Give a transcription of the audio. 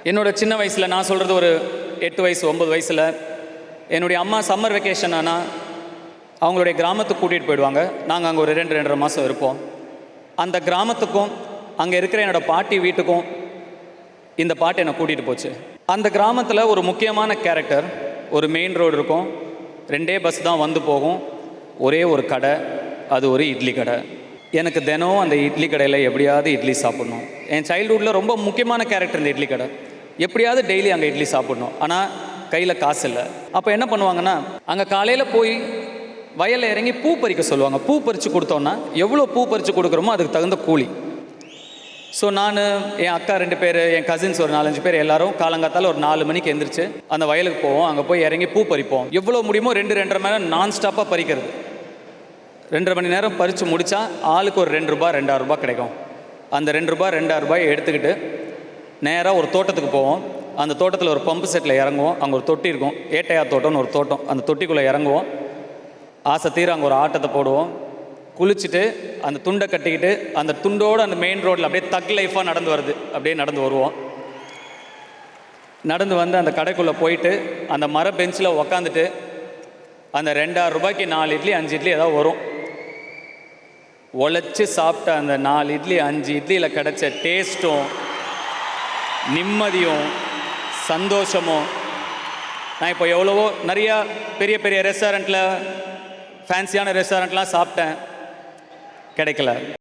என்னோட சின்ன வயசில், நான் சொல்கிறது ஒரு 8 வயசு 9 வயசில், என்னுடைய அம்மா சம்மர் வெக்கேஷன் ஆனால் அவங்களுடைய கிராமத்துக்கு கூட்டிகிட்டு போயிடுவாங்க. நாங்கள் அங்கே ஒரு 2-2.5 மாதம் இருப்போம். அந்த கிராமத்துக்கும் அங்கே இருக்கிற என்னோடய பாட்டி வீட்டுக்கும் இந்த பாட்டு என்னை கூட்டிகிட்டு போச்சு. அந்த கிராமத்தில் ஒரு முக்கியமான கேரக்டர். ஒரு மெயின் ரோடு இருக்கும், 2 பஸ் தான் வந்து போகும், ஒரே ஒரு கடை, அது ஒரு இட்லி கடை. எனக்கு தினம் அந்த இட்லி கடையில் எப்படியாவது இட்லி சாப்பிட்ணும். என் சைல்டுஹுட்டில் ரொம்ப முக்கியமான கேரக்டர் இந்த இட்லி கடை. எப்படியாவது டெய்லி அங்கே இட்லி சாப்பிட்ணும். ஆனால் கையில் காசு இல்லை. அப்போ என்ன பண்ணுவாங்கன்னா, அங்கே காலையில் போய் வயலில் இறங்கி பூ பறிக்க சொல்லுவாங்க. பூ பறித்து கொடுத்தோன்னா எவ்வளோ பூ பறித்து கொடுக்குறோமோ அதுக்கு தகுந்த கூலி. ஸோ நான், என் அக்கா 2 பேர், என் கசின்ஸ் ஒரு 4-5 பேர், எல்லோரும் காலங்காத்தால் ஒரு 4 மணிக்கு எந்திரிச்சு அந்த வயலுக்கு போவோம். அங்கே போய் இறங்கி பூ பறிப்போம். எவ்வளோ முடியுமோ 2-2.5 மணி நேரம் நான் ஸ்டாப்பாக பறிக்கிறது. 2.5 மணி நேரம் பறித்து முடித்தா ஆளுக்கு ஒரு 2 ரூபா 2.5 ரூபா கிடைக்கும். அந்த 2 ரூபா 2.5 ரூபாயை எடுத்துக்கிட்டு நேராக ஒரு தோட்டத்துக்கு போவோம். அந்த தோட்டத்தில் ஒரு பம்பு செட்டில் இறங்குவோம். அங்கே ஒரு தொட்டி இருக்கும், ஏட்டையார் தோட்டம்னு ஒரு தோட்டம். அந்த தொட்டிக்குள்ளே இறங்குவோம். ஆசை தீர அங்கே ஒரு ஆட்டத்தை போடுவோம். குளிச்சுட்டு அந்த துண்டை கட்டிக்கிட்டு அந்த துண்டோடு அந்த மெயின் ரோட்டில் அப்படியே தக் லைஃபாக நடந்து வருது, அப்படியே நடந்து வருவோம். நடந்து வந்து அந்த கடைக்குள்ளே போயிட்டு அந்த மர பெஞ்சில் உக்காந்துட்டு அந்த 2.5 ரூபாய்க்கு 4 இட்லி 5 இட்லி ஏதாவது வரும். உழைச்சி சாப்பிட்ட அந்த 4 இட்லி 5 இட்லியில் கிடைச்ச டேஸ்ட்டும் நிம்மதியும் சந்தோஷமும், நான் இப்போ எவ்வளவோ நிறையா பெரிய பெரிய ரெஸ்டாரண்ட்டில், ஃபேன்சியான ரெஸ்டாரண்ட்லாம் சாப்பிட்டேன், கிடைக்கல.